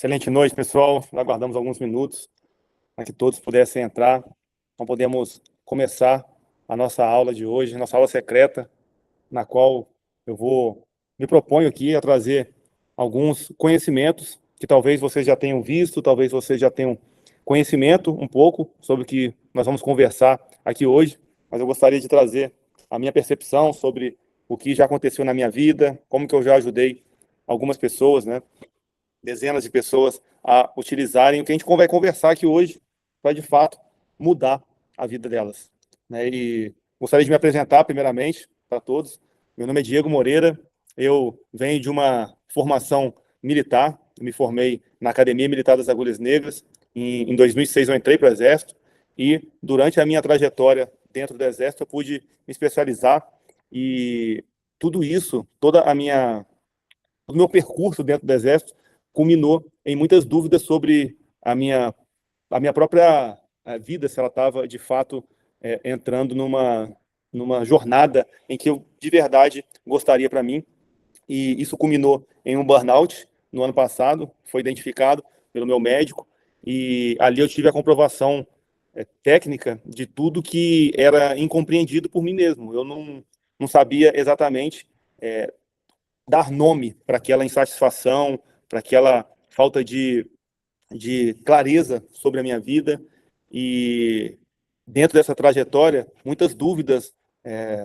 Excelente noite, pessoal. Aguardamos alguns minutos para que todos pudessem entrar. Então, podemos começar a nossa aula de hoje, nossa aula secreta, na qual me proponho aqui a trazer alguns conhecimentos que talvez vocês já tenham visto, talvez vocês já tenham conhecimento um pouco sobre o que nós vamos conversar aqui hoje, mas eu gostaria de trazer a minha percepção sobre o que já aconteceu na minha vida, como que eu já ajudei algumas pessoas, né? Dezenas de pessoas a utilizarem o que a gente vai conversar aqui hoje para, de fato, mudar a vida delas, né? E gostaria de me apresentar, primeiramente, para todos. Meu nome é Diego Moreira, eu venho de uma formação militar, eu me formei na Academia Militar das Agulhas Negras, em 2006 eu entrei para o Exército, e durante a minha trajetória dentro do Exército eu pude me especializar, e tudo isso, o meu percurso dentro do Exército culminou em muitas dúvidas sobre a minha própria vida, se ela estava, de fato, entrando numa jornada em que eu, de verdade, gostaria para mim. E isso culminou em um burnout no ano passado, foi identificado pelo meu médico, e ali eu tive a comprovação técnica de tudo que era incompreendido por mim mesmo. Eu não sabia exatamente dar nome para aquela insatisfação, para aquela falta de clareza sobre a minha vida. E dentro dessa trajetória, muitas dúvidas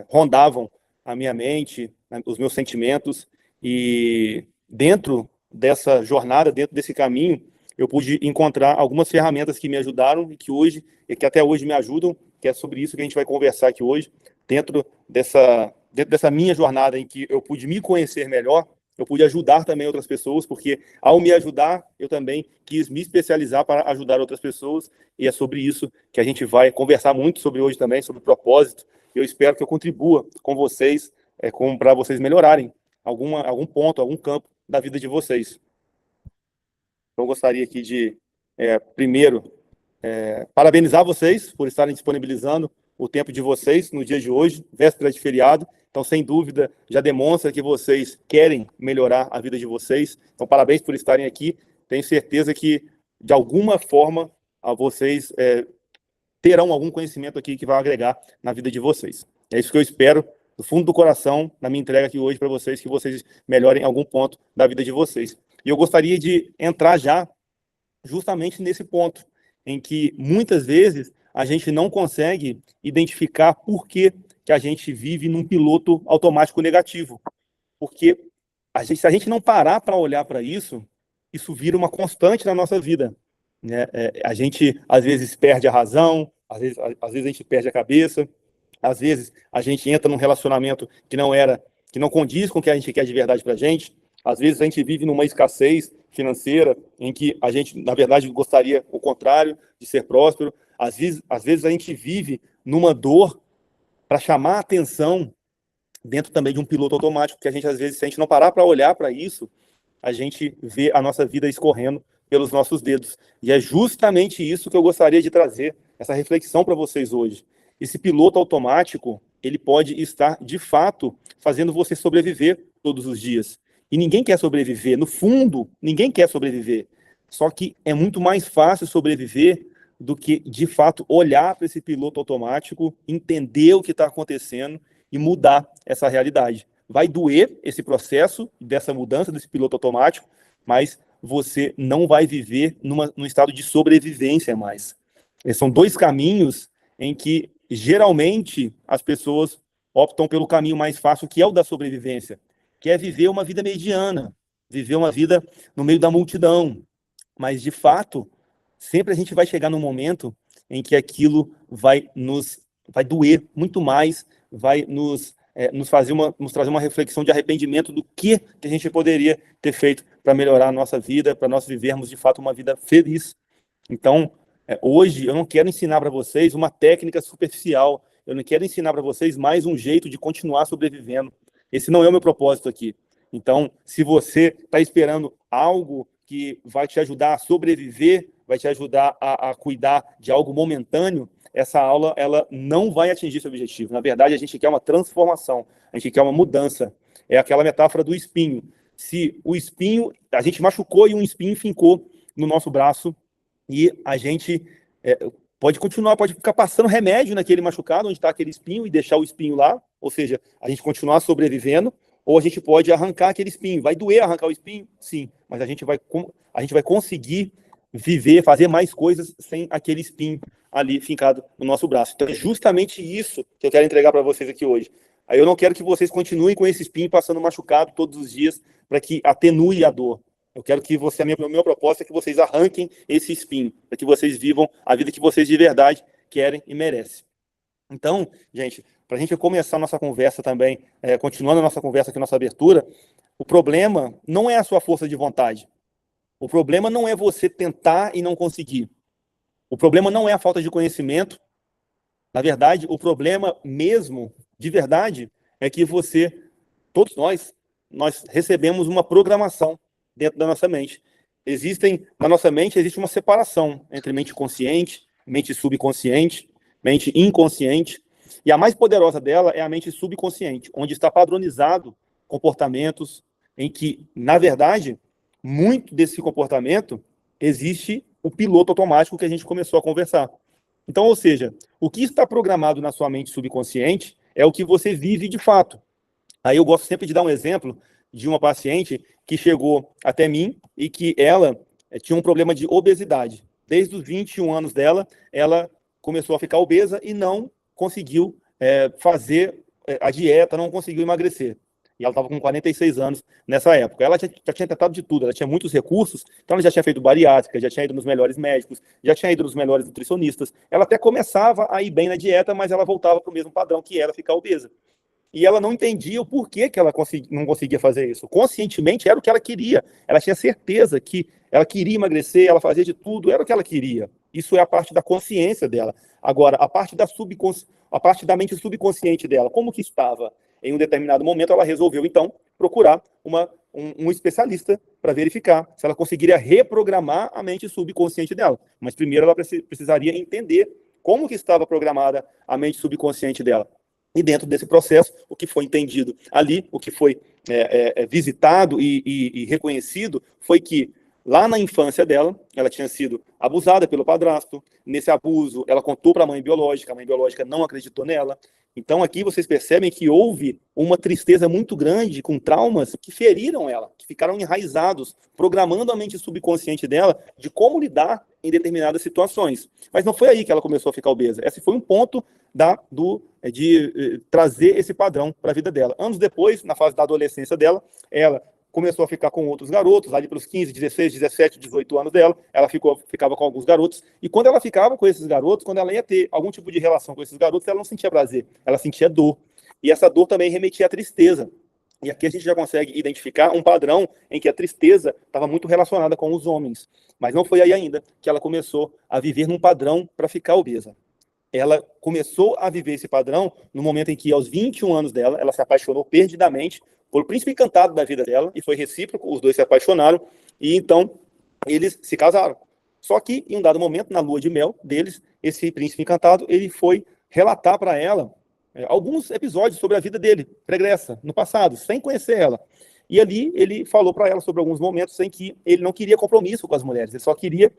rondavam a minha mente, os meus sentimentos. E dentro dessa jornada, dentro desse caminho, eu pude encontrar algumas ferramentas que me ajudaram e que até hoje me ajudam, que é sobre isso que a gente vai conversar aqui hoje, dentro dessa minha jornada em que eu pude me conhecer melhor. Eu pude ajudar também outras pessoas, porque ao me ajudar, eu também quis me especializar para ajudar outras pessoas, e é sobre isso que a gente vai conversar muito sobre hoje também, sobre propósito. Eu espero que eu contribua com vocês, para vocês melhorarem algum ponto, algum campo da vida de vocês. Então, eu gostaria aqui de, primeiro, parabenizar vocês por estarem disponibilizando o tempo de vocês no dia de hoje, véspera de feriado. Então, sem dúvida, já demonstra que vocês querem melhorar a vida de vocês. Então, parabéns por estarem aqui. Tenho certeza que, de alguma forma, vocês terão algum conhecimento aqui que vai agregar na vida de vocês. É isso que eu espero, do fundo do coração, na minha entrega aqui hoje para vocês, que vocês melhorem algum ponto da vida de vocês. E eu gostaria de entrar já justamente nesse ponto, em que muitas vezes a gente não consegue identificar por que a gente vive num piloto automático negativo. Porque se a gente não parar para olhar para isso, isso vira uma constante na nossa vida, né? A gente, às vezes, perde a razão, às vezes a gente perde a cabeça, às vezes a gente entra num relacionamento que não condiz com o que a gente quer de verdade para a gente. Às vezes a gente vive numa escassez financeira em que a gente, na verdade, gostaria o contrário, de ser próspero. Às vezes a gente vive numa dor para chamar a atenção dentro também de um piloto automático, que a gente, às vezes, se a gente não parar para olhar para isso, a gente vê a nossa vida escorrendo pelos nossos dedos. E é justamente isso que eu gostaria de trazer, essa reflexão para vocês hoje. Esse piloto automático, ele pode estar, de fato, fazendo você sobreviver todos os dias. E ninguém quer sobreviver. No fundo, ninguém quer sobreviver. Só que é muito mais fácil sobreviver do que, de fato, olhar para esse piloto automático, entender o que está acontecendo e mudar essa realidade. Vai doer esse processo dessa mudança desse piloto automático, mas você não vai viver num estado de sobrevivência mais. São dois caminhos em que, geralmente, as pessoas optam pelo caminho mais fácil, que é o da sobrevivência, que é viver uma vida mediana, viver uma vida no meio da multidão. Mas, de fato, sempre a gente vai chegar num momento em que aquilo vai doer muito mais, vai nos trazer uma reflexão de arrependimento do que a gente poderia ter feito para melhorar a nossa vida, para nós vivermos, de fato, uma vida feliz. Então, hoje, eu não quero ensinar para vocês uma técnica superficial, eu não quero ensinar para vocês mais um jeito de continuar sobrevivendo. Esse não é o meu propósito aqui. Então, se você está esperando algo que vai te ajudar a sobreviver, vai te ajudar a cuidar de algo momentâneo, essa aula ela não vai atingir esse objetivo. Na verdade, a gente quer uma transformação, a gente quer uma mudança. É aquela metáfora do espinho. se o espinho, a gente machucou e um espinho fincou no nosso braço e a gente pode continuar, pode ficar passando remédio naquele machucado, onde está aquele espinho, e deixar o espinho lá, ou seja, a gente continuar sobrevivendo, ou a gente pode arrancar aquele espinho. Vai doer arrancar o espinho? Sim, mas a gente vai conseguir viver, fazer mais coisas sem aquele espinho ali fincado no nosso braço. Então é justamente isso que eu quero entregar para vocês aqui hoje. Aí eu não quero que vocês continuem com esse espinho passando machucado todos os dias para que atenue a dor. Eu quero que você, o meu propósito é que vocês arranquem esse espinho, para que vocês vivam a vida que vocês de verdade querem e merecem. Então, gente, para a gente começar a nossa conversa também, continuando a nossa conversa aqui, nossa abertura, o problema não é a sua força de vontade. O problema não é você tentar e não conseguir. O problema não é a falta de conhecimento. Na verdade, o problema mesmo, de verdade, é que todos nós recebemos uma programação dentro da nossa mente. Na nossa mente existe uma separação entre mente consciente, mente subconsciente, mente inconsciente, e a mais poderosa dela é a mente subconsciente, onde está padronizado comportamentos em que, na verdade, muito desse comportamento existe o piloto automático que a gente começou a conversar. Então, ou seja, o que está programado na sua mente subconsciente é o que você vive de fato. Aí eu gosto sempre de dar um exemplo de uma paciente que chegou até mim e que ela tinha um problema de obesidade. Desde os 21 anos dela, ela começou a ficar obesa e não conseguiu fazer a dieta, não conseguiu emagrecer. E ela estava com 46 anos nessa época. Ela já tinha tentado de tudo, ela tinha muitos recursos, então ela já tinha feito bariátrica, já tinha ido nos melhores médicos, já tinha ido nos melhores nutricionistas. Ela até começava a ir bem na dieta, mas ela voltava para o mesmo padrão que era ficar obesa. E ela não entendia o porquê que ela não conseguia fazer isso. Conscientemente era o que ela queria. Ela tinha certeza que ela queria emagrecer, ela fazia de tudo, era o que ela queria. Isso é a parte da consciência dela. Agora, a parte da mente subconsciente dela, como que estava? Em um determinado momento, ela resolveu, então, procurar um especialista para verificar se ela conseguiria reprogramar a mente subconsciente dela. Mas primeiro ela precisaria entender como que estava programada a mente subconsciente dela. E dentro desse processo, o que foi entendido ali, o que foi visitado e reconhecido, foi que lá na infância dela, ela tinha sido abusada pelo padrasto. Nesse abuso, ela contou para a mãe biológica não acreditou nela. Então aqui vocês percebem que houve uma tristeza muito grande com traumas que feriram ela, que ficaram enraizados, programando a mente subconsciente dela de como lidar em determinadas situações. Mas não foi aí que ela começou a ficar obesa. Esse foi um ponto de trazer esse padrão para a vida dela. Anos depois, na fase da adolescência dela, ela começou a ficar com outros garotos, ali pelos 15, 16, 17, 18 anos dela, ela ficava com alguns garotos, e quando ela ficava com esses garotos, quando ela ia ter algum tipo de relação com esses garotos, ela não sentia prazer, ela sentia dor. E essa dor também remetia à tristeza. E aqui a gente já consegue identificar um padrão em que a tristeza estava muito relacionada com os homens. Mas não foi aí ainda que ela começou a viver num padrão para ficar obesa. Ela começou a viver esse padrão no momento em que, aos 21 anos dela, ela se apaixonou perdidamente por o príncipe encantado da vida dela, e foi recíproco, os dois se apaixonaram, e então eles se casaram. Só que, em um dado momento, na lua de mel deles, esse príncipe encantado, ele foi relatar para ela alguns episódios sobre a vida dele, pregressa, no passado, sem conhecer ela. E ali ele falou para ela sobre alguns momentos em que ele não queria compromisso com as mulheres, ele só queria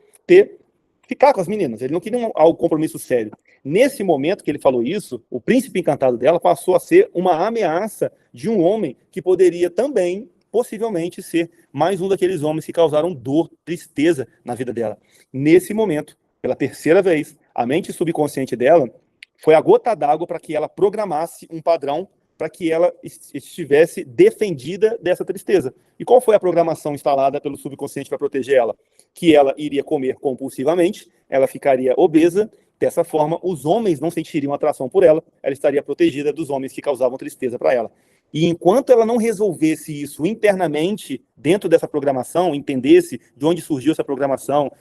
ficar com as meninas, ele não queria algo compromisso sério. Nesse momento que ele falou isso, o príncipe encantado dela passou a ser uma ameaça de um homem que poderia também, possivelmente, ser mais um daqueles homens que causaram dor, tristeza na vida dela. Nesse momento, pela terceira vez, a mente subconsciente dela foi a gota d'água para que ela programasse um padrão para que ela estivesse defendida dessa tristeza. E qual foi a programação instalada pelo subconsciente para proteger ela? Que ela iria comer compulsivamente, ela ficaria obesa, dessa forma os homens não sentiriam atração por ela, ela estaria protegida dos homens que causavam tristeza para ela. E enquanto ela não resolvesse isso internamente, dentro dessa programação, entendesse de onde surgiu essa programação,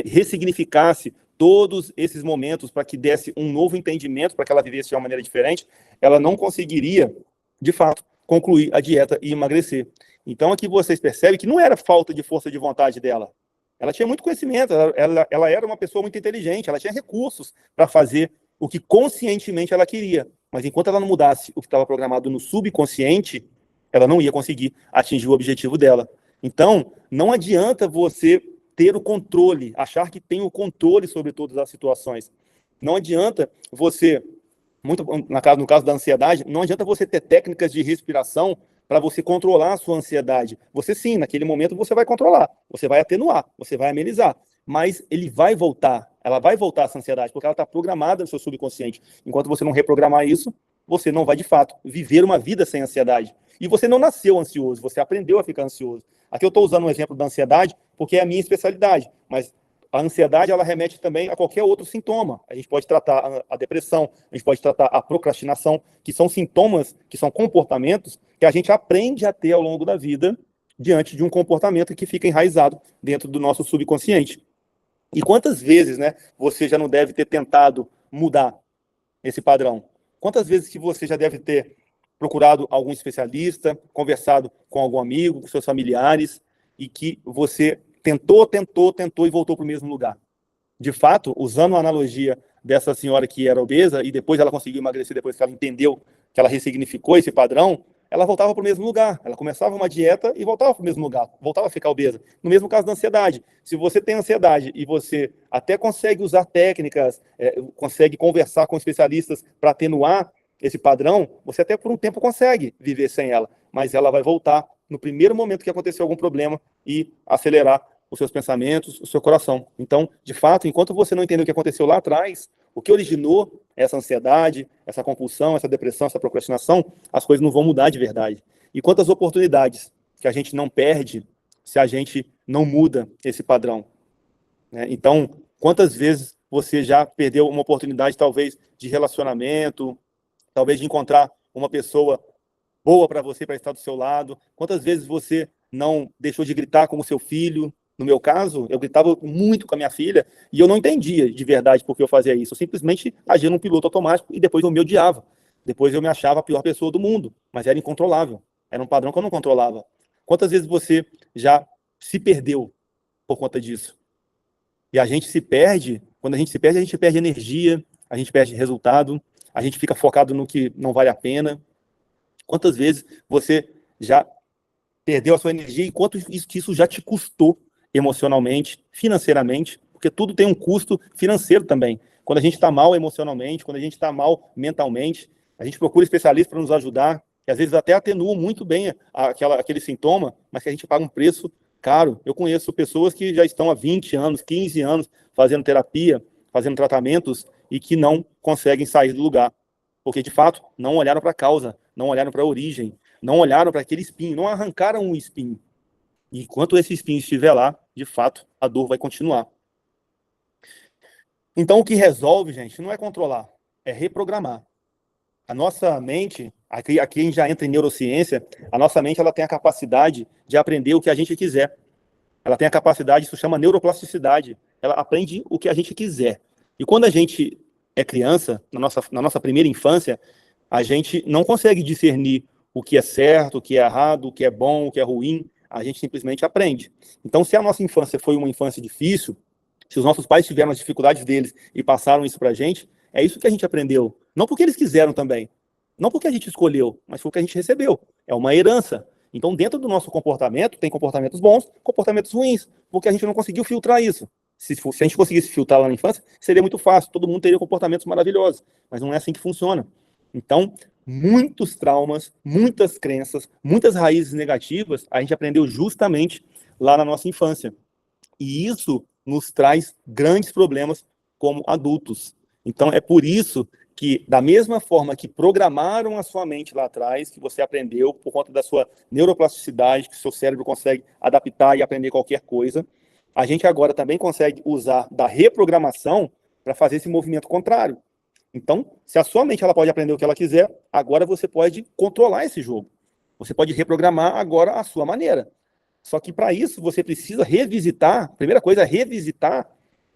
ressignificasse todos esses momentos para que desse um novo entendimento, para que ela vivesse de uma maneira diferente, ela não conseguiria, de fato, concluir a dieta e emagrecer. Então aqui vocês percebem que não era falta de força de vontade dela. Ela tinha muito conhecimento, ela era uma pessoa muito inteligente, ela tinha recursos para fazer o que conscientemente ela queria. Mas enquanto ela não mudasse o que estava programado no subconsciente, ela não ia conseguir atingir o objetivo dela. Então, não adianta você ter o controle, achar que tem o controle sobre todas as situações. Não adianta você, no caso da ansiedade, não adianta você ter técnicas de respiração para você controlar a sua ansiedade. Você sim, naquele momento você vai controlar, você vai atenuar, você vai amenizar, mas ela vai voltar essa ansiedade, porque ela está programada no seu subconsciente. Enquanto você não reprogramar isso, você não vai de fato viver uma vida sem ansiedade. E você não nasceu ansioso, você aprendeu a ficar ansioso. Aqui eu estou usando um exemplo da ansiedade porque é a minha especialidade, mas a ansiedade, ela remete também a qualquer outro sintoma. A gente pode tratar a depressão, a gente pode tratar a procrastinação, que são sintomas, que são comportamentos que a gente aprende a ter ao longo da vida diante de um comportamento que fica enraizado dentro do nosso subconsciente. E quantas vezes, né, você já não deve ter tentado mudar esse padrão? Quantas vezes que você já deve ter procurado algum especialista, conversado com algum amigo, com seus familiares, e que você tentou e voltou para o mesmo lugar? De fato, usando a analogia dessa senhora que era obesa e depois ela conseguiu emagrecer, depois que ela entendeu, que ela ressignificou esse padrão, ela voltava para o mesmo lugar. Ela começava uma dieta e voltava para o mesmo lugar, voltava a ficar obesa. No mesmo caso da ansiedade. Se você tem ansiedade e você até consegue usar técnicas, consegue conversar com especialistas para atenuar esse padrão, você até por um tempo consegue viver sem ela, mas ela vai voltar no primeiro momento que acontecer algum problema e acelerar os seus pensamentos, o seu coração. Então, de fato, enquanto você não entender o que aconteceu lá atrás, o que originou essa ansiedade, essa compulsão, essa depressão, essa procrastinação, as coisas não vão mudar de verdade. E quantas oportunidades que a gente não perde se a gente não muda esse padrão, né? Então, quantas vezes você já perdeu uma oportunidade, talvez, de relacionamento, talvez de encontrar uma pessoa boa para você, para estar do seu lado? Quantas vezes você não deixou de gritar com o seu filho? No meu caso, eu gritava muito com a minha filha e eu não entendia de verdade por que eu fazia isso. Eu simplesmente agia num piloto automático e depois eu me odiava. Depois eu me achava a pior pessoa do mundo, mas era incontrolável. Era um padrão que eu não controlava. Quantas vezes você já se perdeu por conta disso? E a gente se perde, quando a gente perde energia, a gente perde resultado, a gente fica focado no que não vale a pena. Quantas vezes você já perdeu a sua energia e quanto isso já te custou emocionalmente, financeiramente, porque tudo tem um custo financeiro também. Quando a gente está mal emocionalmente, quando a gente está mal mentalmente, a gente procura especialistas para nos ajudar, que às vezes até atenuam muito bem aquele sintoma, mas que a gente paga um preço caro. Eu conheço pessoas que já estão há 20 anos, 15 anos fazendo terapia, fazendo tratamentos e que não conseguem sair do lugar, porque de fato não olharam para a causa, não olharam para a origem, não olharam para aquele espinho, não arrancaram o espinho. E enquanto esse espinho estiver lá, de fato, a dor vai continuar. Então, o que resolve, gente, não é controlar, é reprogramar. A nossa mente, aqui a gente já entra em neurociência, a nossa mente ela tem a capacidade de aprender o que a gente quiser. Ela tem a capacidade, isso chama neuroplasticidade. Ela aprende o que a gente quiser. E quando a gente é criança, na nossa primeira infância, a gente não consegue discernir o que é certo, o que é errado, o que é bom, o que é ruim. A gente simplesmente aprende. Então, se a nossa infância foi uma infância difícil, se os nossos pais tiveram as dificuldades deles e passaram isso para a gente, é isso que a gente aprendeu. Não porque eles quiseram também, não porque a gente escolheu, mas foi o que a gente recebeu. É uma herança. Então, dentro do nosso comportamento, tem comportamentos bons, comportamentos ruins, porque a gente não conseguiu filtrar isso. Se a gente conseguisse filtrar lá na infância, seria muito fácil, todo mundo teria comportamentos maravilhosos, mas não é assim que funciona. Então, muitos traumas, muitas crenças, muitas raízes negativas, a gente aprendeu justamente lá na nossa infância. E isso nos traz grandes problemas como adultos. Então, é por isso que, da mesma forma que programaram a sua mente lá atrás, que você aprendeu por conta da sua neuroplasticidade, que o seu cérebro consegue adaptar e aprender qualquer coisa, a gente agora também consegue usar da reprogramação para fazer esse movimento contrário. Então, se a sua mente ela pode aprender o que ela quiser, agora você pode controlar esse jogo. Você pode reprogramar agora a sua maneira. Só que para isso você precisa revisitar, a primeira coisa é revisitar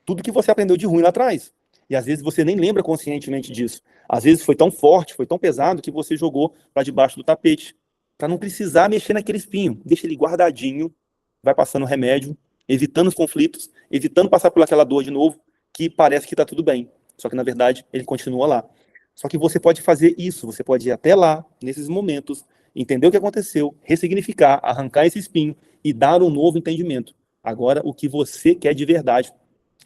tudo que você aprendeu de ruim lá atrás. E às vezes você nem lembra conscientemente disso. Às vezes foi tão forte, foi tão pesado que você jogou para debaixo do tapete, para não precisar mexer naquele espinho. Deixa ele guardadinho, vai passando remédio, evitando os conflitos, evitando passar por aquela dor de novo, que parece que está tudo bem. Só que, na verdade, ele continua lá. Só que você pode fazer isso, você pode ir até lá, nesses momentos, entender o que aconteceu, ressignificar, arrancar esse espinho e dar um novo entendimento. Agora, o que você quer de verdade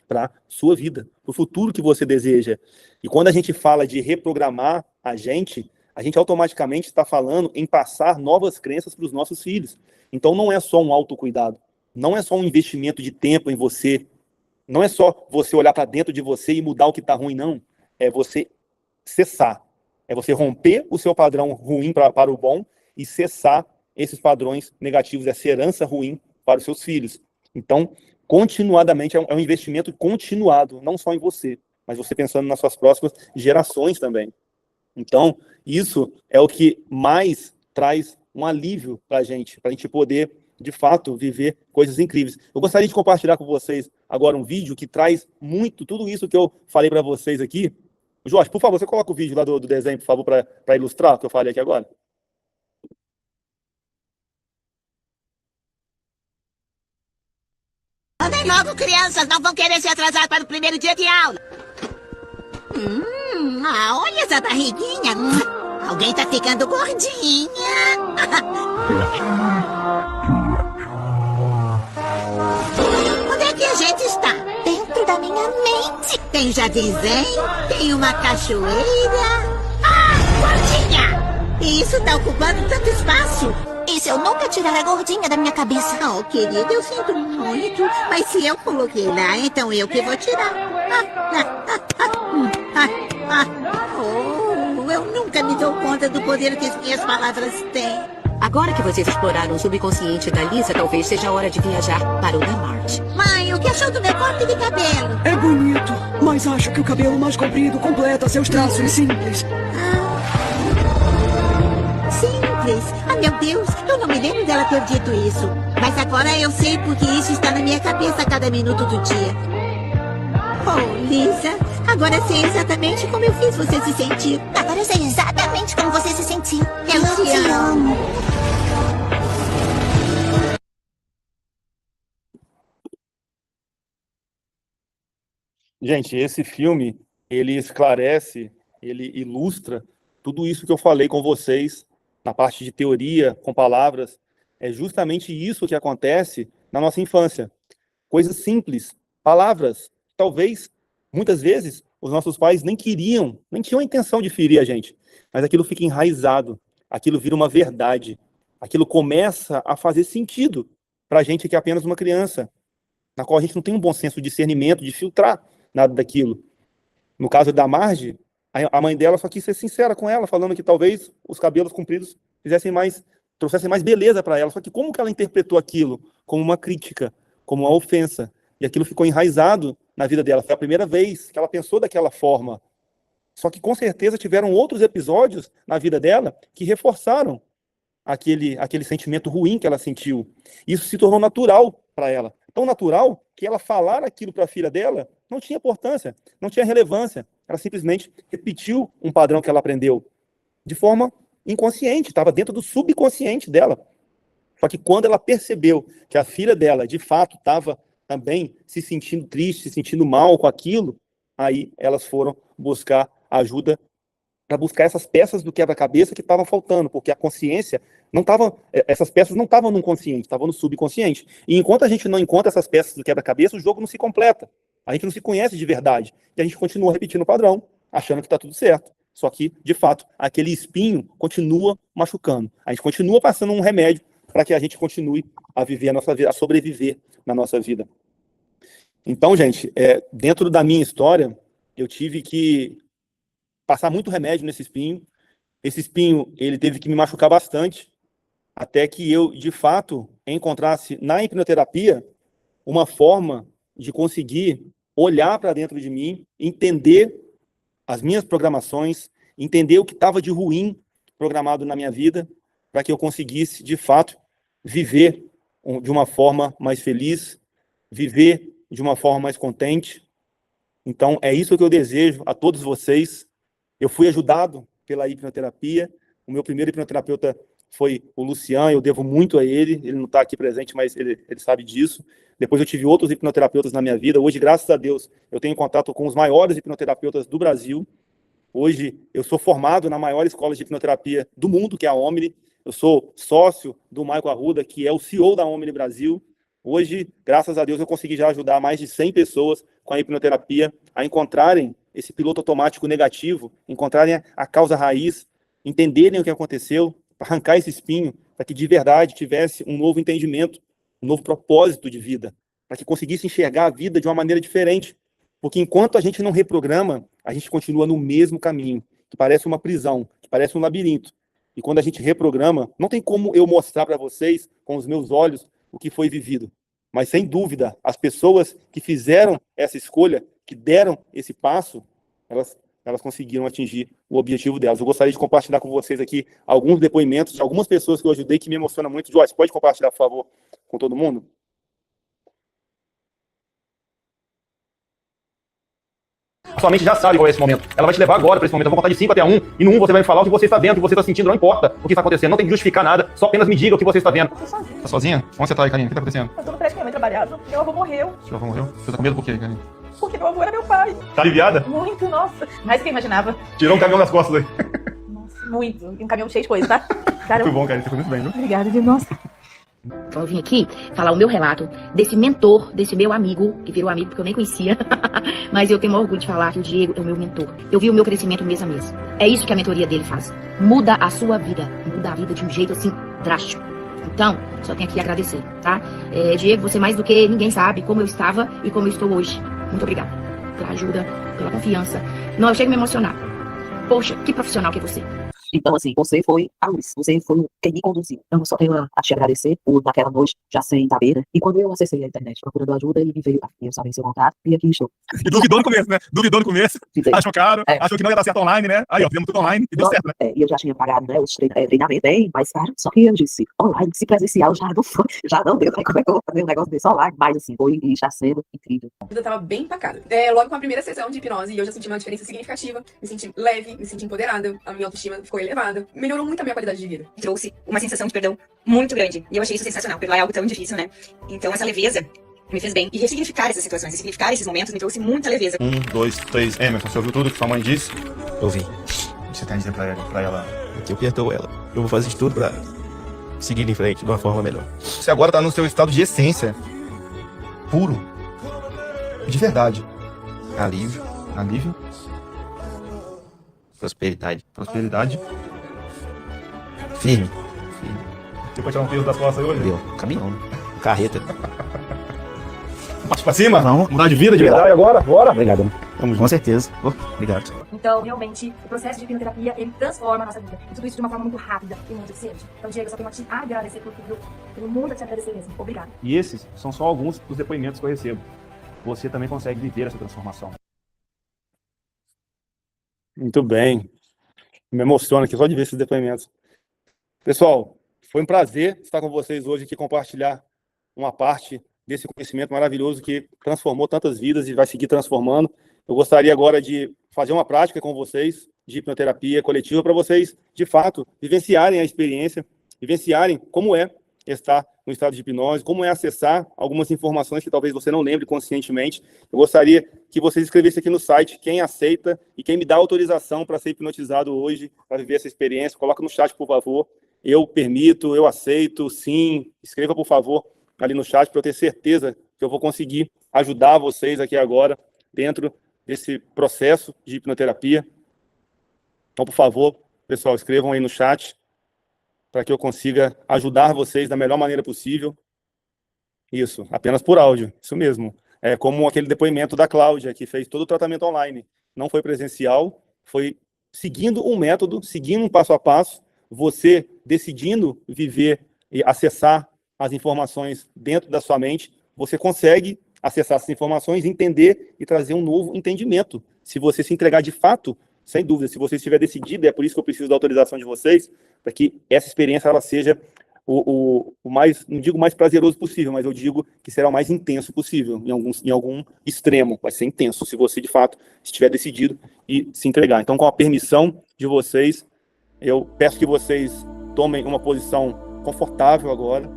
para sua vida, para o futuro que você deseja. E quando a gente fala de reprogramar a gente automaticamente está falando em passar novas crenças para os nossos filhos. Então não é só um autocuidado, não é só um investimento de tempo em você, não é só você olhar para dentro de você e mudar o que está ruim, não. É você cessar, é você romper o seu padrão ruim para o bom e cessar esses padrões negativos, essa herança ruim para os seus filhos. Então, continuadamente, é um investimento continuado, não só em você, mas você pensando nas suas próximas gerações também. Então, isso é o que mais traz um alívio para a gente poder, de fato, viver coisas incríveis. Eu gostaria de compartilhar com vocês agora um vídeo que traz muito tudo isso que eu falei para vocês aqui. Jorge, por favor, você coloca o vídeo lá do desenho, por favor, para ilustrar o que eu falei aqui agora. Andem logo, crianças, não vão querer se atrasar para o primeiro dia de aula. Olha essa barriguinha. Alguém tá ficando gordinha. Onde é que a gente está? Dentro da minha mente. Tem um jardinzinho, tem uma cachoeira. Gordinha! E isso tá ocupando tanto espaço. E se eu nunca tirar a gordinha da minha cabeça? Oh, querida, eu sinto muito. Mas se eu coloquei lá, então eu que vou tirar. Eu nunca me dou conta do poder que as minhas palavras têm. Agora que vocês exploraram o subconsciente da Lisa, talvez seja a hora de viajar para o da Marte. Mãe, o que achou do meu corte de cabelo? É bonito, mas acho que o cabelo mais comprido completa seus traços simples. Simples? Meu Deus, eu não me lembro dela ter dito isso. Mas agora eu sei porque isso está na minha cabeça a cada minuto do dia. Oh, Lisa, agora sei exatamente como eu fiz você se sentir. Agora eu sei exatamente como você se sentiu. Eu te amo. Gente, esse filme, ele esclarece, ele ilustra tudo isso que eu falei com vocês na parte de teoria, com palavras. É justamente isso que acontece na nossa infância. Coisas simples, palavras. Talvez, muitas vezes, os nossos pais nem queriam, nem tinham a intenção de ferir a gente, mas aquilo fica enraizado, aquilo vira uma verdade, aquilo começa a fazer sentido para a gente que é apenas uma criança, na qual a gente não tem um bom senso de discernimento, de filtrar nada daquilo. No caso da Marge, a mãe dela só quis ser sincera com ela, falando que talvez os cabelos compridos trouxessem mais beleza para ela. Só que como que ela interpretou aquilo? Como uma crítica, como uma ofensa. E aquilo ficou enraizado na vida dela. Foi a primeira vez que ela pensou daquela forma. Só que com certeza tiveram outros episódios na vida dela que reforçaram aquele sentimento ruim que ela sentiu. Isso se tornou natural para ela. Tão natural que ela falar aquilo para a filha dela não tinha importância, não tinha relevância. Ela simplesmente repetiu um padrão que ela aprendeu de forma inconsciente, estava dentro do subconsciente dela. Só que quando ela percebeu que a filha dela, de fato, estava também se sentindo triste, se sentindo mal com aquilo, aí elas foram buscar ajuda para buscar essas peças do quebra-cabeça que estavam faltando, porque a consciência não estava, essas peças não estavam no consciente, estavam no subconsciente. E enquanto a gente não encontra essas peças do quebra-cabeça, o jogo não se completa. A gente não se conhece de verdade. E a gente continua repetindo o padrão, achando que está tudo certo. Só que, de fato, aquele espinho continua machucando. A gente continua passando um remédio para que a gente continue a viver a nossa vida, a sobreviver na nossa vida. Então, gente, dentro da minha história, eu tive que passar muito remédio nesse espinho. Esse espinho, ele teve que me machucar bastante, até que eu, de fato, encontrasse na hipnoterapia uma forma de conseguir olhar para dentro de mim, entender as minhas programações, entender o que estava de ruim programado na minha vida, para que eu conseguisse, de fato, viver de uma forma mais feliz, viver de uma forma mais contente. Então, é isso que eu desejo a todos vocês. Eu fui ajudado pela hipnoterapia. O meu primeiro hipnoterapeuta foi o Luciano, eu devo muito a ele. Ele não está aqui presente, mas ele sabe disso. Depois eu tive outros hipnoterapeutas na minha vida. Hoje, graças a Deus, eu tenho contato com os maiores hipnoterapeutas do Brasil. Hoje, eu sou formado na maior escola de hipnoterapia do mundo, que é a Omni. Eu sou sócio do Michael Arruda, que é o CEO da Omni Brasil. Hoje, graças a Deus, eu consegui já ajudar mais de 100 pessoas com a hipnoterapia a encontrarem esse piloto automático negativo, encontrarem a causa raiz, entenderem o que aconteceu, arrancar esse espinho, para que de verdade tivesse um novo entendimento, um novo propósito de vida, para que conseguisse enxergar a vida de uma maneira diferente. Porque enquanto a gente não reprograma, a gente continua no mesmo caminho, que parece uma prisão, que parece um labirinto. E quando a gente reprograma, não tem como eu mostrar para vocês, com os meus olhos, o que foi vivido. Mas, sem dúvida, as pessoas que fizeram essa escolha, que deram esse passo, elas conseguiram atingir o objetivo delas. Eu gostaria de compartilhar com vocês aqui alguns depoimentos de algumas pessoas que eu ajudei, que me emocionam muito. Joyce, pode compartilhar, por favor, com todo mundo? Sua mente já sabe qual é esse momento. Ela vai te levar agora para esse momento. Eu vou contar de 5 até 1. E no 1 você vai me falar o que você está vendo, o que você está sentindo. Não importa o que está acontecendo. Não tem que justificar nada. Só apenas me diga o que você está vendo. Eu tô sozinha. Tá sozinha? Onde você tá aí, Karine? O que tá acontecendo? Eu tô no prédio que minha mãe trabalhava. Meu avô morreu. Seu avô morreu? Você tá com medo por quê, Karine? Porque meu avô era meu pai. Tá aliviada? Muito, nossa. Mais do que eu imaginava. Tirou um caminhão das costas aí. Nossa, muito. E um caminhão cheio de coisa, tá? Cara, Muito bom, Karine. Você foi muito bem, viu? Obrigada, viu? Nossa. Então eu vim aqui falar o meu relato desse mentor, desse meu amigo, que virou amigo porque eu nem conhecia, mas eu tenho orgulho de falar que o Diego é o meu mentor. Eu vi o meu crescimento mês a mês. É isso que a mentoria dele faz. Muda a sua vida, muda a vida de um jeito assim drástico. Então, só tenho aqui a agradecer, tá? Diego, você mais do que ninguém sabe como eu estava e como eu estou hoje. Muito obrigada pela ajuda, pela confiança. Não, eu chego a me emocionar. Poxa, que profissional que é você. Então, assim, você foi a luz, você foi quem me conduziu. Então, eu só tenho a te agradecer por naquela noite, já sem saber, né? E quando eu acessei a internet procurando ajuda, ele me veio, eu sabia seu contato, e aqui estou. E duvidou no começo, né? Duvidou no começo. Fiquei. Achou caro, achou que não ia dar certo online, né? Aí, ó, fizemos tudo online e deu certo, né? E eu já tinha pagado, né, os treinamentos bem mais caro, só que eu disse, online, se presencial já não foi, já não deu, né? Como é que eu vou fazer um negócio desse online? Mas, assim, foi e está sendo incrível. A vida tava bem empacada. Logo com a primeira sessão de hipnose, eu já senti uma diferença significativa, me senti leve, me senti empoderada, a minha autoestima ficou elevada, melhorou muito a minha qualidade de vida. Trouxe uma sensação de perdão muito grande. E eu achei isso sensacional. Perdoar é algo tão difícil, né? Então essa leveza me fez bem. E ressignificar essas situações, ressignificar esses momentos me trouxe muita leveza. 1, 2, 3. Emerson, você ouviu tudo que sua mãe disse? Ouvi. O que você tem a dizer pra ela? Que eu perdoo ela. Eu vou fazer de tudo pra seguir em frente de uma forma melhor. Você agora tá no seu estado de essência. Puro. De verdade. Alívio. Alívio. Prosperidade. Prosperidade. Firme. Você pode tirar um peso das costas hoje? Deu. Caminhão. Carreta. Parte pra cima? Vamos. Mudar de vida, de verdade agora? Bora! Obrigado. Com certeza. Obrigado. Então, realmente, o processo de hipnoterapia, ele transforma a nossa vida. E tudo isso de uma forma muito rápida e muito eficiente. Então, Diego, eu só tenho a te agradecer por tudo. Tenho muito a te agradecer mesmo. Obrigada. E esses são só alguns dos depoimentos que eu recebo. Você também consegue viver essa transformação. Muito bem. Me emociona aqui só de ver esses depoimentos. Pessoal, foi um prazer estar com vocês hoje aqui, compartilhar uma parte desse conhecimento maravilhoso que transformou tantas vidas e vai seguir transformando. Eu gostaria agora de fazer uma prática com vocês de hipnoterapia coletiva para vocês, de fato, vivenciarem a experiência, vivenciarem como é estar no estado de hipnose, como é acessar algumas informações que talvez você não lembre conscientemente. Eu gostaria que vocês escrevessem aqui no site quem aceita e quem me dá autorização para ser hipnotizado hoje, para viver essa experiência. Coloca no chat, por favor. Eu permito, eu aceito, sim. Escreva, por favor, ali no chat para eu ter certeza que eu vou conseguir ajudar vocês aqui agora dentro desse processo de hipnoterapia. Então, por favor, pessoal, escrevam aí no chat para que eu consiga ajudar vocês da melhor maneira possível. Isso, apenas por áudio, isso mesmo. É como aquele depoimento da Cláudia, que fez todo o tratamento online. Não foi presencial, foi seguindo um método, seguindo um passo a passo, você decidindo viver e acessar as informações dentro da sua mente, você consegue acessar essas informações, entender e trazer um novo entendimento. Se você se entregar de fato, sem dúvida, se você estiver decidido, é por isso que eu preciso da autorização de vocês, para que essa experiência ela seja o mais, não digo mais prazeroso possível, mas eu digo que será o mais intenso possível, em algum extremo, vai ser intenso, se você de fato estiver decidido e se entregar. Então, com a permissão de vocês, eu peço que vocês tomem uma posição confortável agora,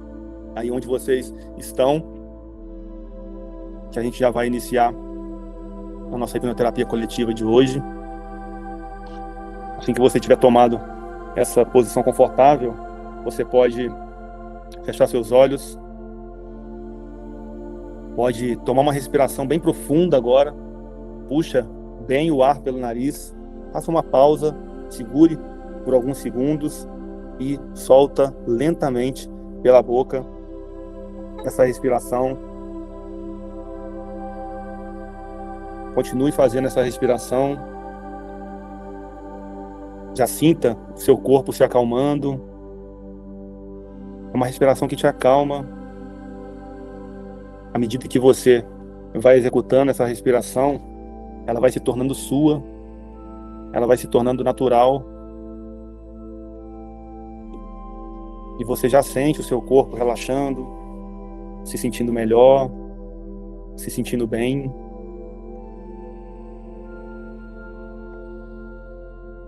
aí onde vocês estão, que a gente já vai iniciar a nossa hipnoterapia coletiva de hoje. Assim que você tiver tomado essa posição confortável, você pode fechar seus olhos, pode tomar uma respiração bem profunda agora, puxa bem o ar pelo nariz, faça uma pausa, segure por alguns segundos e solta lentamente pela boca essa respiração. Continue fazendo essa respiração. Já sinta seu corpo se acalmando. É uma respiração que te acalma. À medida que você vai executando essa respiração, ela vai se tornando sua, ela vai se tornando natural. E você já sente o seu corpo relaxando, se sentindo melhor, se sentindo bem.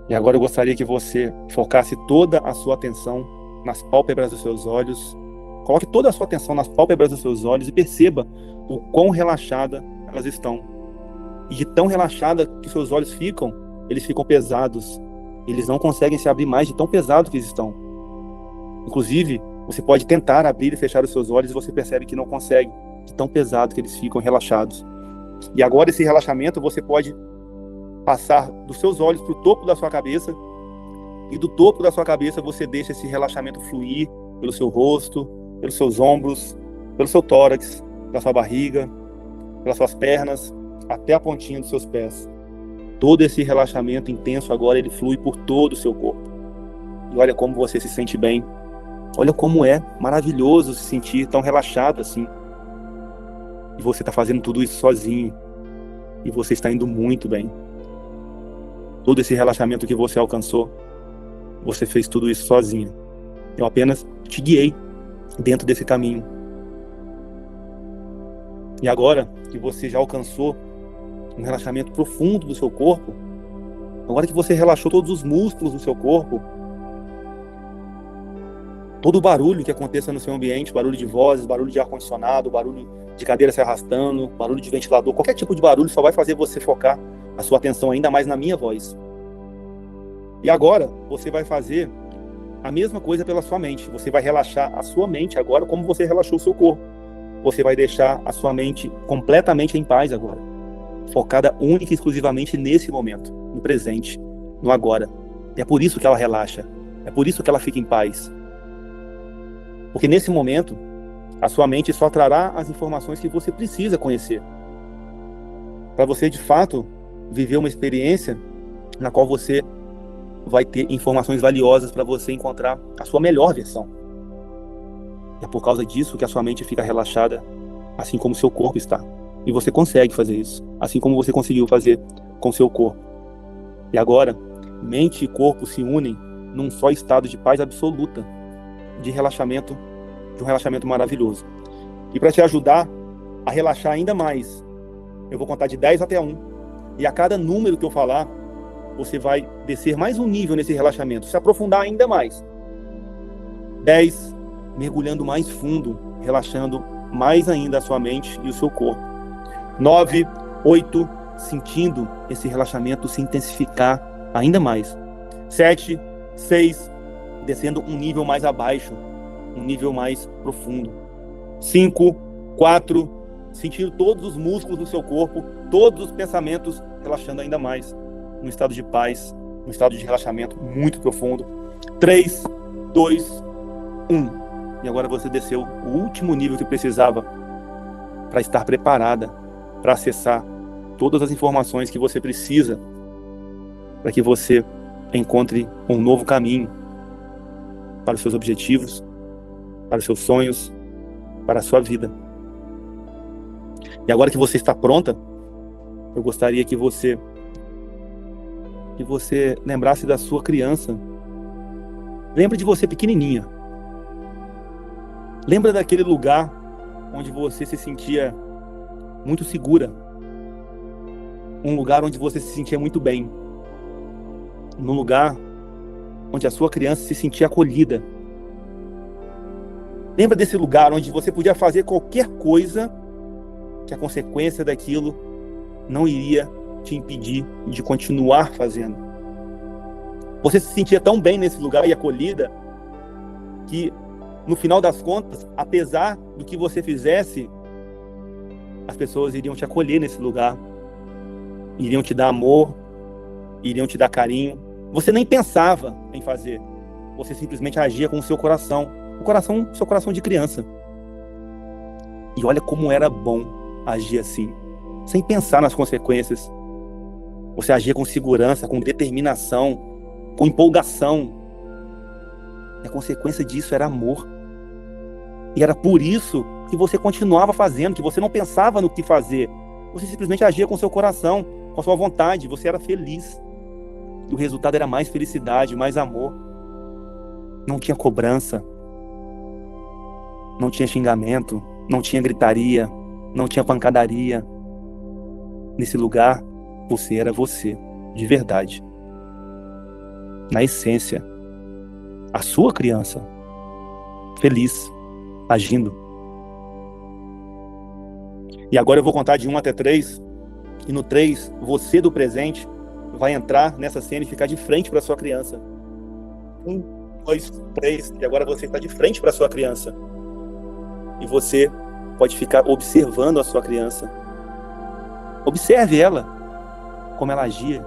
E agora eu gostaria que você focasse toda a sua atenção nas pálpebras dos seus olhos. Coloque toda a sua atenção nas pálpebras dos seus olhos e perceba o quão relaxada elas estão. E de tão relaxada que seus olhos ficam, eles ficam pesados. Eles não conseguem se abrir mais de tão pesado que eles estão. Inclusive, você pode tentar abrir e fechar os seus olhos e você percebe que não consegue, de tão pesado que eles ficam relaxados. E agora esse relaxamento você pode passar dos seus olhos para o topo da sua cabeça, e do topo da sua cabeça você deixa esse relaxamento fluir pelo seu rosto, pelos seus ombros, pelo seu tórax, pela sua barriga, pelas suas pernas, até a pontinha dos seus pés. Todo esse relaxamento intenso agora, ele flui por todo o seu corpo. E olha como você se sente bem. Olha como é maravilhoso se sentir tão relaxado assim. E você está fazendo tudo isso sozinho. E você está indo muito bem. Todo esse relaxamento que você alcançou, você fez tudo isso sozinho. Eu apenas te guiei dentro desse caminho. E agora que você já alcançou um relaxamento profundo do seu corpo, agora que você relaxou todos os músculos do seu corpo, todo o barulho que aconteça no seu ambiente, barulho de vozes, barulho de ar-condicionado, barulho de cadeira se arrastando, barulho de ventilador, qualquer tipo de barulho só vai fazer você focar a sua atenção ainda mais na minha voz. E agora você vai fazer a mesma coisa pela sua mente. Você vai relaxar a sua mente agora como você relaxou o seu corpo. Você vai deixar a sua mente completamente em paz agora, focada única e exclusivamente nesse momento, no presente, no agora. É por isso que ela relaxa, é por isso que ela fica em paz. Porque nesse momento, a sua mente só trará as informações que você precisa conhecer, para você de fato viver uma experiência na qual você vai ter informações valiosas para você encontrar a sua melhor versão. É por causa disso que a sua mente fica relaxada, assim como o seu corpo está. E você consegue fazer isso, assim como você conseguiu fazer com o seu corpo. E agora, mente e corpo se unem num só estado de paz absoluta, de relaxamento, de um relaxamento maravilhoso. E para te ajudar a relaxar ainda mais, eu vou contar de 10 até 1. E a cada número que eu falar, você vai descer mais um nível nesse relaxamento, se aprofundar ainda mais. 10, mergulhando mais fundo, relaxando mais ainda a sua mente e o seu corpo. 9, 8, sentindo esse relaxamento se intensificar ainda mais. 7, 6, descendo um nível mais abaixo, um nível mais profundo. 5, 4, sentindo todos os músculos do seu corpo, todos os pensamentos relaxando ainda mais, num estado de paz, num estado de relaxamento muito profundo. 3, 2, 1. E agora você desceu o último nível que precisava para estar preparada para acessar todas as informações que você precisa para que você encontre um novo caminho para os seus objetivos, para os seus sonhos, para a sua vida. E agora que você está pronta, eu gostaria que você lembrasse da sua criança. Lembre de você pequenininha. Lembra daquele lugar onde você se sentia muito segura. Um lugar onde você se sentia muito bem. Num lugar onde a sua criança se sentia acolhida. Lembra desse lugar onde você podia fazer qualquer coisa que a consequência daquilo não iria te impedir de continuar fazendo. Você se sentia tão bem nesse lugar e acolhida que, no final das contas, apesar do que você fizesse, as pessoas iriam te acolher nesse lugar, iriam te dar amor, iriam te dar carinho. Você nem pensava em fazer, você simplesmente agia com o seu coração, seu coração de criança. E olha como era bom agir assim, sem pensar nas consequências. Você agia com segurança, com determinação, com empolgação. E a consequência disso era amor. E era por isso que você continuava fazendo, que você não pensava no que fazer. Você simplesmente agia com seu coração, com a sua vontade. Você era feliz. E o resultado era mais felicidade, mais amor. Não tinha cobrança. Não tinha xingamento. Não tinha gritaria. Não tinha pancadaria. Nesse lugar, você era você, de verdade. Na essência, a sua criança, feliz, agindo. E agora eu vou contar de 1 até 3, e no 3, você do presente vai entrar nessa cena e ficar de frente para sua criança. 1, 2, 3, e agora você está de frente para sua criança. E você pode ficar observando a sua criança. Observe ela, como ela agia.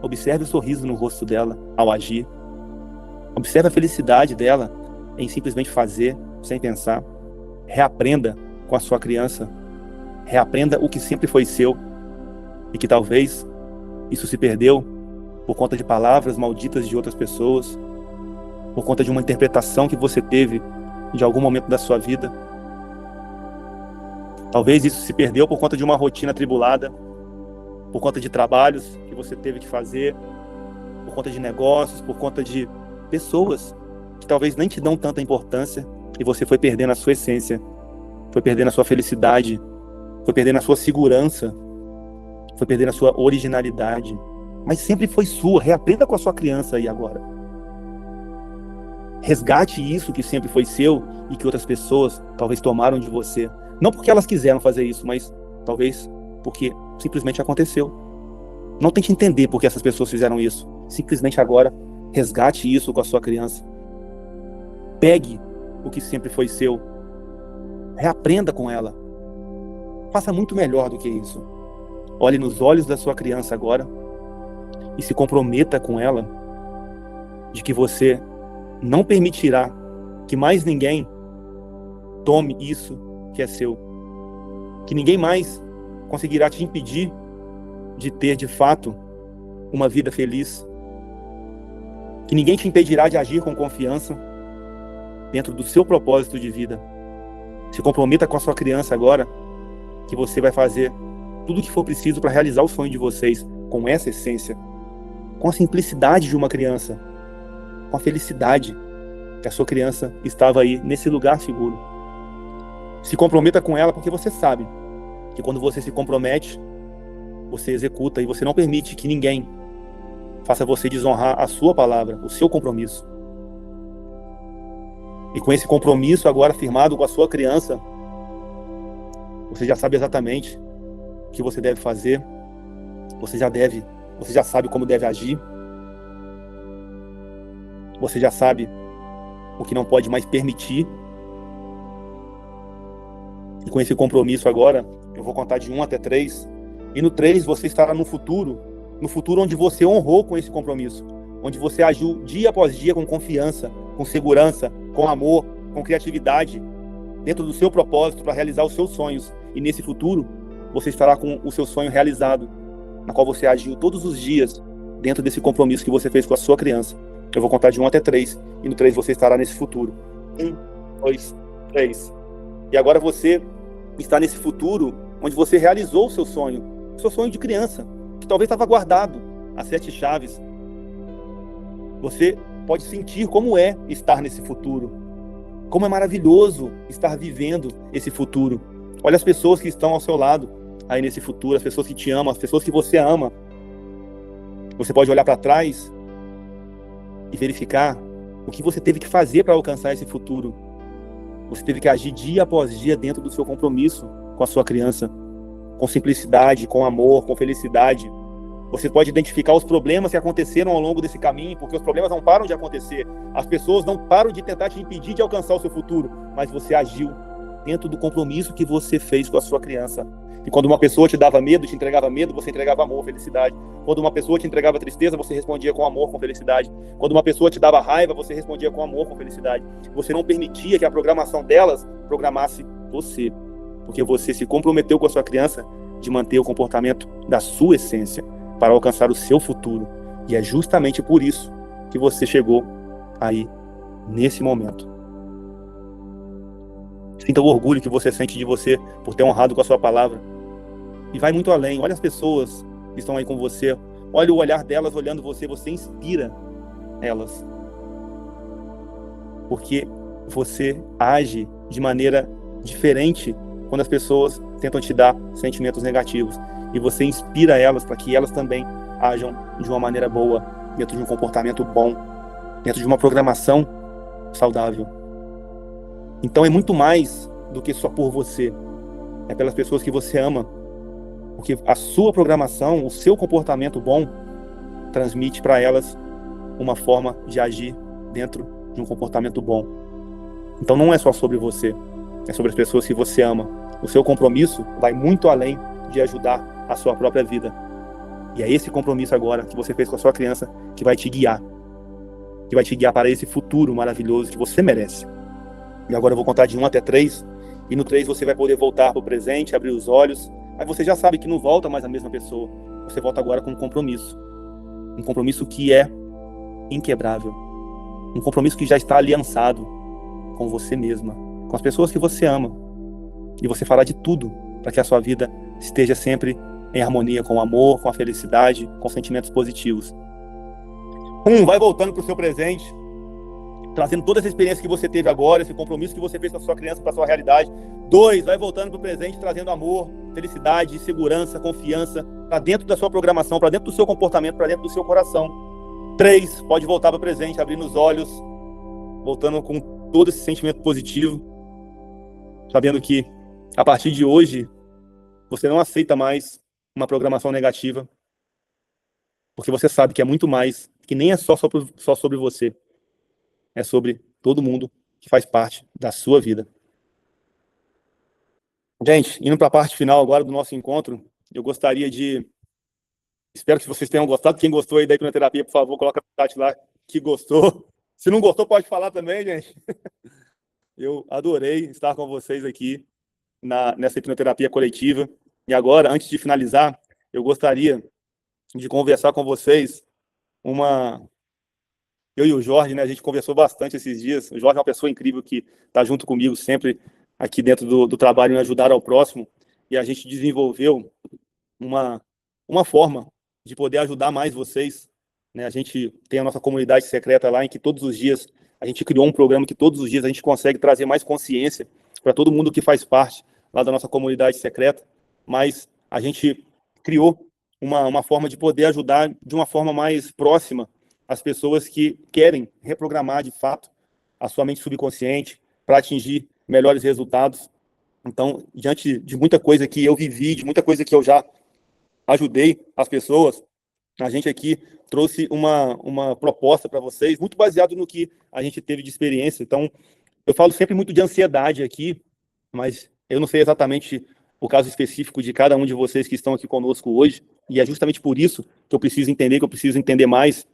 Observe o sorriso no rosto dela ao agir. Observe a felicidade dela em simplesmente fazer, sem pensar. Reaprenda com a sua criança. Reaprenda o que sempre foi seu e que talvez isso se perdeu por conta de palavras malditas de outras pessoas, por conta de uma interpretação que você teve de algum momento da sua vida. Talvez isso se perdeu por conta de uma rotina atribulada, por conta de trabalhos que você teve que fazer, por conta de negócios, por conta de pessoas que talvez nem te dão tanta importância e você foi perdendo a sua essência, foi perdendo a sua felicidade, foi perdendo a sua segurança, foi perdendo a sua originalidade, mas sempre foi sua. Reaprenda com a sua criança aí agora. Resgate isso que sempre foi seu e que outras pessoas talvez tomaram de você. Não porque elas quiseram fazer isso, mas talvez porque simplesmente aconteceu. Não tente entender por que essas pessoas fizeram isso. Simplesmente agora, resgate isso com a sua criança. Pegue o que sempre foi seu. Reaprenda com ela. Faça muito melhor do que isso. Olhe nos olhos da sua criança agora e se comprometa com ela de que você não permitirá que mais ninguém tome isso que é seu. Que ninguém mais conseguirá te impedir de ter, de fato, uma vida feliz. Que ninguém te impedirá de agir com confiança dentro do seu propósito de vida. Se comprometa com a sua criança agora, que você vai fazer tudo o que for preciso para realizar o sonho de vocês com essa essência, com a simplicidade de uma criança, com a felicidade que a sua criança estava aí nesse lugar seguro. Se comprometa com ela porque você sabe que quando você se compromete, você executa e você não permite que ninguém faça você desonrar a sua palavra, o seu compromisso. E com esse compromisso agora firmado com a sua criança, você já sabe exatamente o que você deve fazer, você já sabe como deve agir, você já sabe o que não pode mais permitir. E com esse compromisso agora, eu vou contar de 1 até 3, e no 3 você estará no futuro onde você honrou com esse compromisso, onde você agiu dia após dia com confiança, com segurança, com amor, com criatividade, dentro do seu propósito para realizar os seus sonhos. E nesse futuro, você estará com o seu sonho realizado, na qual você agiu todos os dias dentro desse compromisso que você fez com a sua criança. Eu vou contar de 1 até 3, e no 3 você estará nesse futuro. 1, 2, 3. E agora você está nesse futuro onde você realizou o seu sonho de criança, que talvez estava guardado a 7 chaves. Você pode sentir como é estar nesse futuro, como é maravilhoso estar vivendo esse futuro. Olha as pessoas que estão ao seu lado aí nesse futuro, as pessoas que te amam, as pessoas que você ama. Você pode olhar para trás e verificar o que você teve que fazer para alcançar esse futuro. Você teve que agir dia após dia dentro do seu compromisso com a sua criança, com simplicidade, com amor, com felicidade. Você pode identificar os problemas que aconteceram ao longo desse caminho, porque os problemas não param de acontecer. As pessoas não param de tentar te impedir de alcançar o seu futuro, mas você agiu dentro do compromisso que você fez com a sua criança. E quando uma pessoa te dava medo, te entregava medo, você entregava amor, felicidade. Quando uma pessoa te entregava tristeza, você respondia com amor, com felicidade. Quando uma pessoa te dava raiva, você respondia com amor, com felicidade. Você não permitia que a programação delas programasse você, porque você se comprometeu com a sua criança de manter o comportamento da sua essência para alcançar o seu futuro. E é justamente por isso que você chegou aí, nesse momento. Sinta o orgulho que você sente de você por ter honrado com a sua palavra. E vai muito além. Olha as pessoas que estão aí com você. Olha o olhar delas olhando você. Você inspira elas. Porque você age de maneira diferente quando as pessoas tentam te dar sentimentos negativos. E você inspira elas para que elas também ajam de uma maneira boa, dentro de um comportamento bom, dentro de uma programação saudável. Então é muito mais do que só por você. É pelas pessoas que você ama. Porque a sua programação, o seu comportamento bom, transmite para elas uma forma de agir dentro de um comportamento bom. Então não é só sobre você. É sobre as pessoas que você ama. O seu compromisso vai muito além de ajudar a sua própria vida. E é esse compromisso agora que você fez com a sua criança que vai te guiar. Que vai te guiar para esse futuro maravilhoso que você merece. E agora eu vou contar de 1 até 3. E no 3 você vai poder voltar para o presente, abrir os olhos. Aí você já sabe que não volta mais a mesma pessoa. Você volta agora com um compromisso. Um compromisso que é inquebrável. Um compromisso que já está aliançado com você mesma, com as pessoas que você ama. E você fará de tudo para que a sua vida esteja sempre em harmonia com o amor, com a felicidade, com sentimentos positivos. 1, vai voltando para o seu presente, trazendo toda essa experiência que você teve agora, esse compromisso que você fez com a sua criança, para a sua realidade. 2, vai voltando para o presente, trazendo amor, felicidade, segurança, confiança, para dentro da sua programação, para dentro do seu comportamento, para dentro do seu coração. 3, pode voltar para o presente, abrindo os olhos, voltando com todo esse sentimento positivo, sabendo que a partir de hoje, você não aceita mais uma programação negativa, porque você sabe que é muito mais, que nem é só sobre você, é sobre todo mundo que faz parte da sua vida. Gente, indo para a parte final agora do nosso encontro, eu gostaria de... Espero que vocês tenham gostado. Quem gostou aí da hipnoterapia, por favor, coloca no chat lá que gostou. Se não gostou, pode falar também, gente. Eu adorei estar com vocês aqui nessa hipnoterapia coletiva. E agora, antes de finalizar, eu gostaria de conversar com vocês Eu e o Jorge, né, a gente conversou bastante esses dias. O Jorge é uma pessoa incrível que está junto comigo sempre aqui dentro do trabalho em ajudar ao próximo. E a gente desenvolveu uma forma de poder ajudar mais vocês. Né? A gente tem a nossa comunidade secreta lá, em que todos os dias a gente criou um programa que todos os dias a gente consegue trazer mais consciência para todo mundo que faz parte lá da nossa comunidade secreta. Mas a gente criou uma forma de poder ajudar de uma forma mais próxima as pessoas que querem reprogramar de fato a sua mente subconsciente para atingir melhores resultados. Então, diante de muita coisa que eu vivi, de muita coisa que eu já ajudei as pessoas, a gente aqui trouxe uma proposta para vocês, muito baseado no que a gente teve de experiência. Então, eu falo sempre muito de ansiedade aqui, mas eu não sei exatamente o caso específico de cada um de vocês que estão aqui conosco hoje, e é justamente por isso que eu preciso entender mais,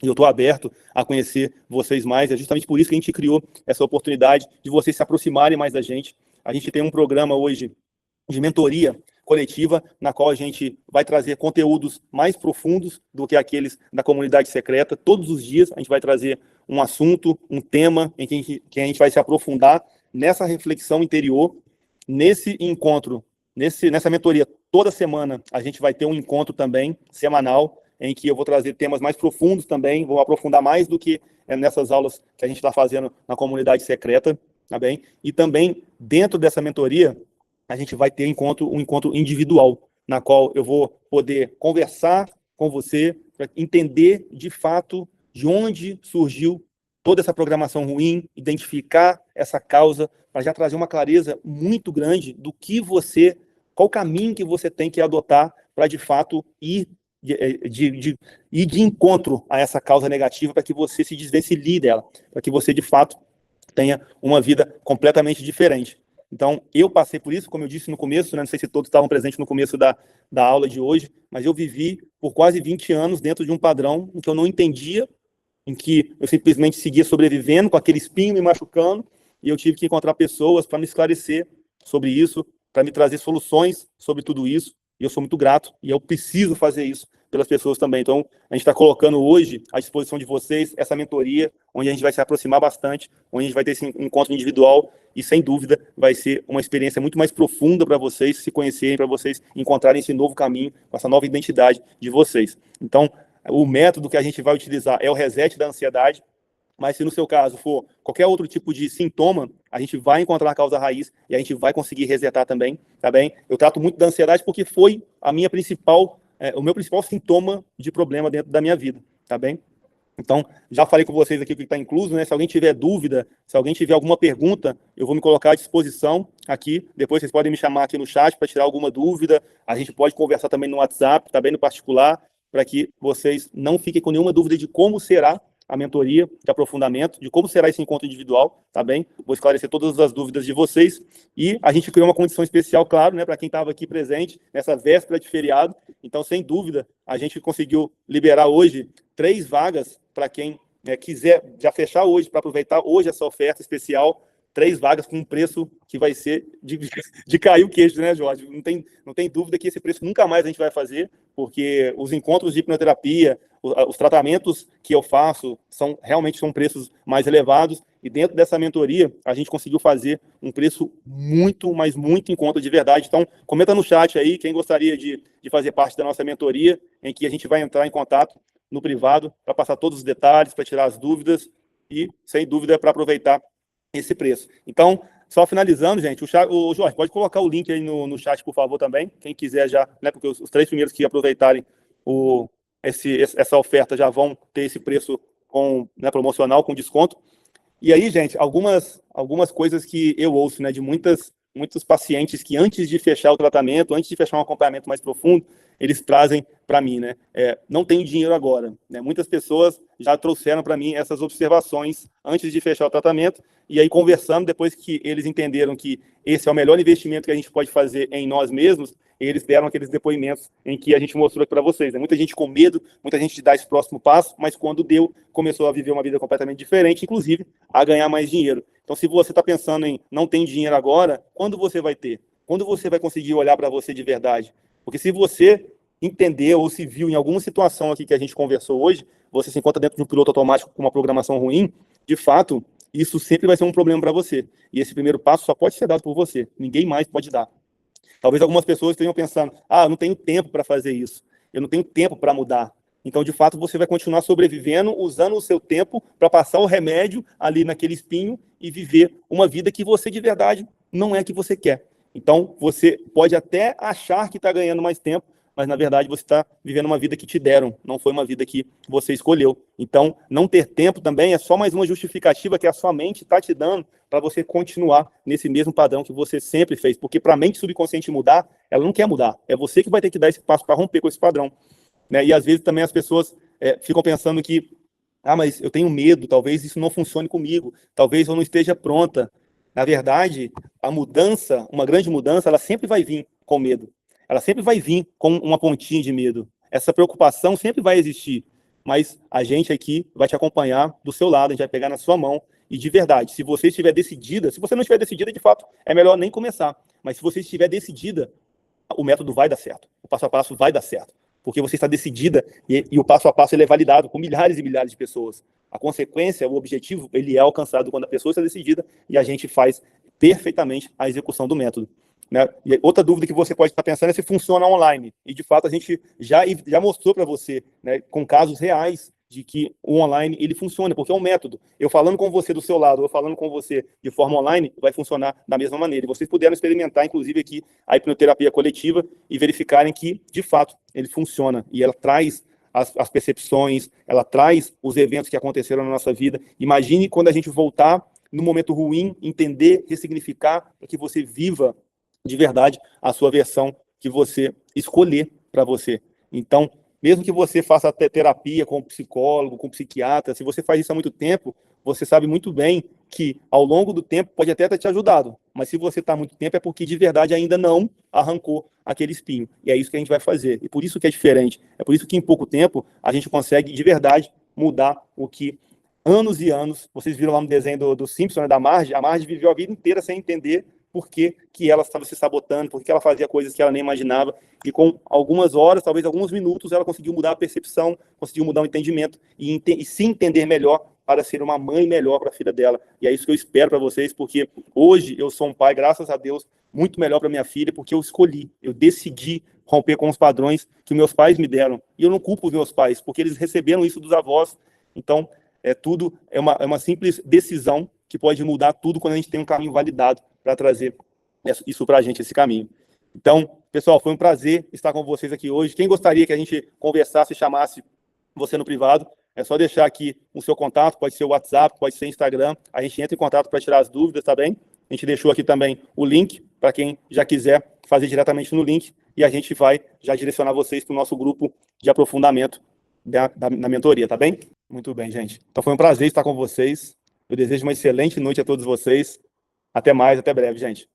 e eu estou aberto a conhecer vocês mais. É justamente por isso que a gente criou essa oportunidade de vocês se aproximarem mais da gente. A gente tem um programa hoje de mentoria coletiva, na qual a gente vai trazer conteúdos mais profundos do que aqueles da comunidade secreta. Todos os dias a gente vai trazer um assunto, um tema em que a gente vai se aprofundar nessa reflexão interior, nesse encontro, nessa mentoria. Toda semana a gente vai ter um encontro também, semanal, em que eu vou trazer temas mais profundos também, vou aprofundar mais do que nessas aulas que a gente está fazendo na comunidade secreta, tá bem? E também, dentro dessa mentoria, a gente vai ter um encontro individual, na qual eu vou poder conversar com você, para entender, de fato, de onde surgiu toda essa programação ruim, identificar essa causa, para já trazer uma clareza muito grande do que qual caminho que você tem que adotar para, de fato, ir de ir de encontro a essa causa negativa para que você se desvencilhe dela, para que você, de fato, tenha uma vida completamente diferente. Então, eu passei por isso, como eu disse no começo, né, não sei se todos estavam presentes no começo da aula de hoje, mas eu vivi por quase 20 anos dentro de um padrão em que eu não entendia, em que eu simplesmente seguia sobrevivendo com aquele espinho me machucando, e eu tive que encontrar pessoas para me esclarecer sobre isso, para me trazer soluções sobre tudo isso, e eu sou muito grato, e eu preciso fazer isso pelas pessoas também. Então, a gente está colocando hoje à disposição de vocês essa mentoria, onde a gente vai se aproximar bastante, onde a gente vai ter esse encontro individual, e sem dúvida vai ser uma experiência muito mais profunda para vocês se conhecerem, para vocês encontrarem esse novo caminho, com essa nova identidade de vocês. Então, o método que a gente vai utilizar é o reset da ansiedade, mas se no seu caso for qualquer outro tipo de sintoma, a gente vai encontrar a causa raiz e a gente vai conseguir resetar também, tá bem? Eu trato muito da ansiedade porque foi a minha principal, o meu principal sintoma de problema dentro da minha vida, tá bem? Então, já falei com vocês aqui o que está incluso, né? Se alguém tiver dúvida, se alguém tiver alguma pergunta, eu vou me colocar à disposição aqui. Depois vocês podem me chamar aqui no chat para tirar alguma dúvida. A gente pode conversar também no WhatsApp, tá bem, no particular, para que vocês não fiquem com nenhuma dúvida de como será a mentoria de aprofundamento, de como será esse encontro individual, tá bem? Vou esclarecer todas as dúvidas de vocês. E a gente criou uma condição especial, claro, né, para quem estava aqui presente nessa véspera de feriado. Então, sem dúvida, a gente conseguiu liberar hoje 3 vagas para quem quiser já fechar hoje, para aproveitar hoje essa oferta especial, 3 vagas com um preço que vai ser de cair o queixo, né, Jorge? Não tem dúvida que esse preço nunca mais a gente vai fazer, porque os encontros de hipnoterapia, os tratamentos que eu faço realmente são preços mais elevados, e dentro dessa mentoria a gente conseguiu fazer um preço muito, mas muito em conta de verdade. Então, comenta no chat aí quem gostaria de fazer parte da nossa mentoria, em que a gente vai entrar em contato no privado para passar todos os detalhes, para tirar as dúvidas e, sem dúvida, para aproveitar esse preço. Então, só finalizando, gente, o Jorge, pode colocar o link aí no chat, por favor, também, quem quiser já, né, porque os 3 primeiros que aproveitarem essa oferta já vão ter esse preço promocional, com desconto. E aí, gente, algumas coisas que eu ouço, né, de muitos pacientes que antes de fechar o tratamento, antes de fechar um acompanhamento mais profundo, eles trazem para mim, né, não tenho dinheiro agora, né? Muitas pessoas já trouxeram para mim essas observações antes de fechar o tratamento, e aí conversando, depois que eles entenderam que esse é o melhor investimento que a gente pode fazer em nós mesmos, eles deram aqueles depoimentos em que a gente mostrou aqui para vocês, né? Muita gente com medo, muita gente de dar esse próximo passo, mas quando deu, começou a viver uma vida completamente diferente, inclusive a ganhar mais dinheiro. Então, se você está pensando em não tem dinheiro agora, quando você vai ter? Quando você vai conseguir olhar para você de verdade? Porque se você entendeu ou se viu em alguma situação aqui que a gente conversou hoje, você se encontra dentro de um piloto automático com uma programação ruim, de fato, isso sempre vai ser um problema para você. E esse primeiro passo só pode ser dado por você. Ninguém mais pode dar. Talvez algumas pessoas estejam pensando, eu não tenho tempo para fazer isso. Eu não tenho tempo para mudar. Então, de fato, você vai continuar sobrevivendo, usando o seu tempo para passar o remédio ali naquele espinho e viver uma vida que você, de verdade, não é que você quer. Então, você pode até achar que está ganhando mais tempo, mas, na verdade, você está vivendo uma vida que te deram, não foi uma vida que você escolheu. Então, não ter tempo também é só mais uma justificativa que a sua mente está te dando para você continuar nesse mesmo padrão que você sempre fez. Porque para a mente subconsciente mudar, ela não quer mudar. É você que vai ter que dar esse passo para romper com esse padrão, né? E, às vezes, também as pessoas ficam pensando que, mas eu tenho medo, talvez isso não funcione comigo, talvez eu não esteja pronta. Na verdade, a mudança, uma grande mudança, ela sempre vai vir com medo. Ela sempre vai vir com uma pontinha de medo. Essa preocupação sempre vai existir, mas a gente aqui vai te acompanhar do seu lado, a gente vai pegar na sua mão, e de verdade, se você estiver decidida, se você não estiver decidida, de fato, é melhor nem começar, mas se você estiver decidida, o método vai dar certo, o passo a passo vai dar certo, porque você está decidida, e o passo a passo ele é validado por milhares e milhares de pessoas. A consequência, o objetivo, ele é alcançado quando a pessoa está decidida, e a gente faz perfeitamente a execução do método, né? E outra dúvida que você pode estar pensando é se funciona online. E, de fato, a gente já mostrou para você, né, com casos reais, de que o online ele funciona, porque é um método. Eu falando com você do seu lado, eu falando com você de forma online, vai funcionar da mesma maneira. E vocês puderam experimentar, inclusive, aqui a hipnoterapia coletiva e verificarem que, de fato, ele funciona. E ela traz as percepções, ela traz os eventos que aconteceram na nossa vida. Imagine quando a gente voltar no momento ruim, entender, ressignificar, para que você viva de verdade a sua versão que você escolher para você. Então, mesmo que você faça terapia com psicólogo, com psiquiatra, se você faz isso há muito tempo, você sabe muito bem que ao longo do tempo pode até ter te ajudado, mas se você está há muito tempo é porque de verdade ainda não arrancou aquele espinho. E é isso que a gente vai fazer. E por isso que é diferente. É por isso que em pouco tempo a gente consegue de verdade mudar o que anos e anos, vocês viram lá no desenho do Simpson, né, da Marge, a Marge viveu a vida inteira sem entender por que ela estava se sabotando, por que ela fazia coisas que ela nem imaginava, e com algumas horas, talvez alguns minutos, ela conseguiu mudar a percepção, conseguiu mudar o entendimento e se entender melhor para ser uma mãe melhor para a filha dela. E é isso que eu espero para vocês, porque hoje eu sou um pai, graças a Deus, muito melhor para minha filha, porque eu escolhi, eu decidi romper com os padrões que meus pais me deram. E eu não culpo os meus pais, porque eles receberam isso dos avós. Então, é uma simples decisão que pode mudar tudo quando a gente tem um caminho validado para trazer isso para a gente, esse caminho. Então, pessoal, foi um prazer estar com vocês aqui hoje. Quem gostaria que a gente conversasse, chamasse você no privado, é só deixar aqui o seu contato, pode ser o WhatsApp, pode ser Instagram, a gente entra em contato para tirar as dúvidas, tá bem? A gente deixou aqui também o link, para quem já quiser fazer diretamente no link, e a gente vai já direcionar vocês para o nosso grupo de aprofundamento da mentoria, tá bem? Muito bem, gente. Então foi um prazer estar com vocês. Eu desejo uma excelente noite a todos vocês. Até mais, até breve, gente.